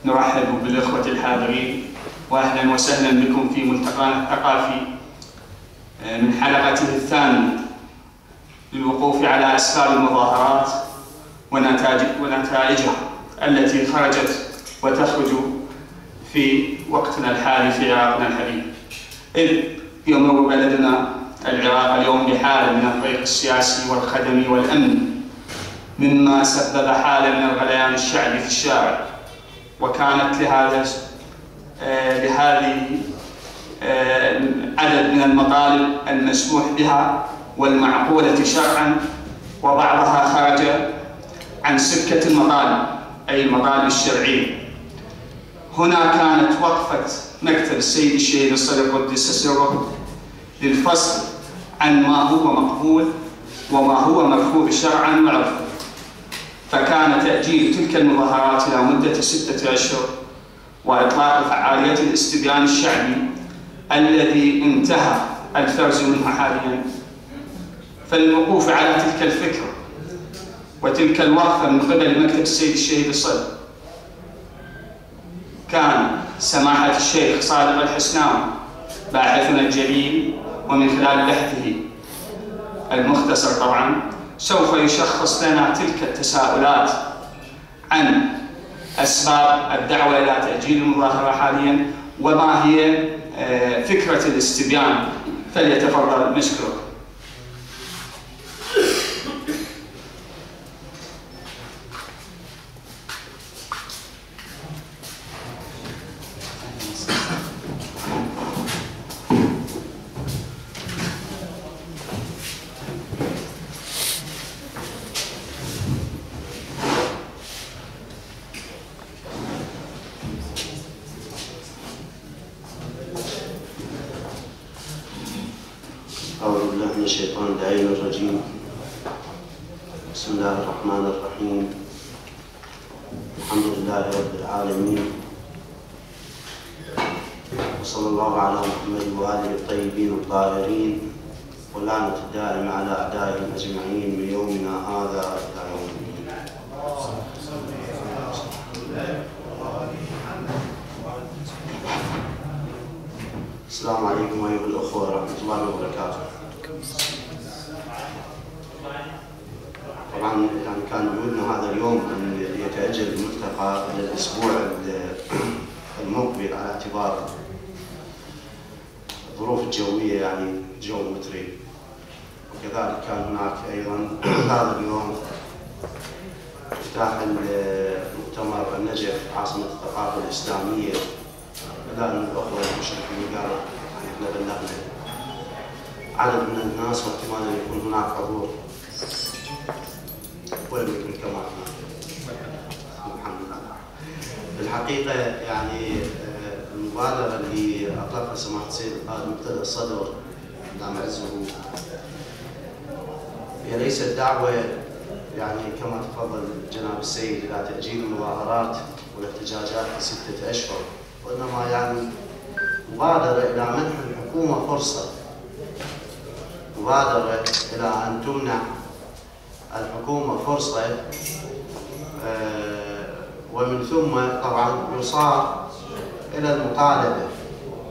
نرحب بالإخوة الحاضرين وأهلا وسهلا بكم في ملتقانا الثقافي من حلقته الثانية للوقوف على أسباب المظاهرات ونتائجها التي خرجت وتخرج في وقتنا الحالي في عراقنا الحبيب. إذ يمر بلدنا العراق اليوم بحالة من الضيق السياسي والخدمي والأمني، مما سبب حالة من الغليان الشعبي في الشارع، وكانت لهذه عدد من المطالب المسموح بها والمعقولة شرعا، وبعضها خرج عن سكة المطالب أي المطالب الشرعية. هنا كانت وقفة مكتب السيد الشهيد الصدر قدس سره للفصل عن ما هو مقبول وما هو مرفوض شرعا وعرفا، فكان تأجيل تلك المظاهرات إلى مدة 6 أشهر وإطلاق فعالية الاستبيان الشعبي الذي انتهى الفرز منه حاليا. فللوقوف على تلك الفكرة وتلك الوقفة من قبل مكتب السيد الشهيد الصدر كان سماحة الشيخ صادق الحسناوي باحثنا الجليل، ومن خلال بحثه المختصر طبعا سوف يشخص لنا تلك التساؤلات عن أسباب الدعوة إلى تأجيل المظاهرة حاليا وما هي فكرة الاستبيان. فليتفضل مشكور. أعوذ بالله من الشيطان اللعين الرجيم. بسم الله الرحمن الرحيم. الحمد لله رب العالمين، وصلى الله على محمد وآله الطيبين الطاهرين، ولعنة الدائمة على أعدائهم أجمعين من يومنا هذا إلى يوم الدين. السلام عليكم أيها الأخوة ورحمة الله وبركاته. طبعا يعني كان بودنا هذا اليوم أن يتأجل الملتقى إلى الأسبوع المقبل على اعتبار الظروف الجوية، يعني جو متري، وكذلك كان هناك أيضا هذا اليوم افتتاح المؤتمر النجف عاصمة الثقافة الإسلامية. لا أن الأخوة المشاركين قالوا احنا بلغنا عدد من الناس واحتمال أن يكون هناك حضور ولم يكن كما الحمد لله. بالحقيقة يعني المبادرة اللي أطلقها سماحة السيد القائد مقتدى الصدر دام عزه هي ليست دعوة يعني كما تفضل جناب السيد إلى تأجيل المظاهرات والاحتجاجات ل6 أشهر، وإنما يعني مبادرة إلى منح الحكومة فرصة، مبادرة إلى أن تمنح الحكومة فرصة، ومن ثم طبعا يصار إلى المطالبة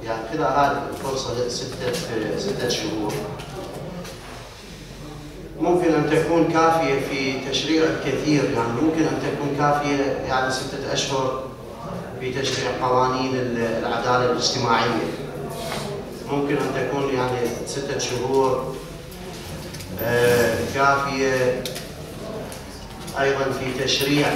يعني خلال هذه الفرصة 6 شهور ممكن أن تكون كافية في تشريع الكثير، يعني ممكن أن تكون كافية يعني 6 أشهر في تشريع قوانين العدالة الاجتماعية، ممكن أن تكون يعني 6 شهور كافية أيضا في تشريع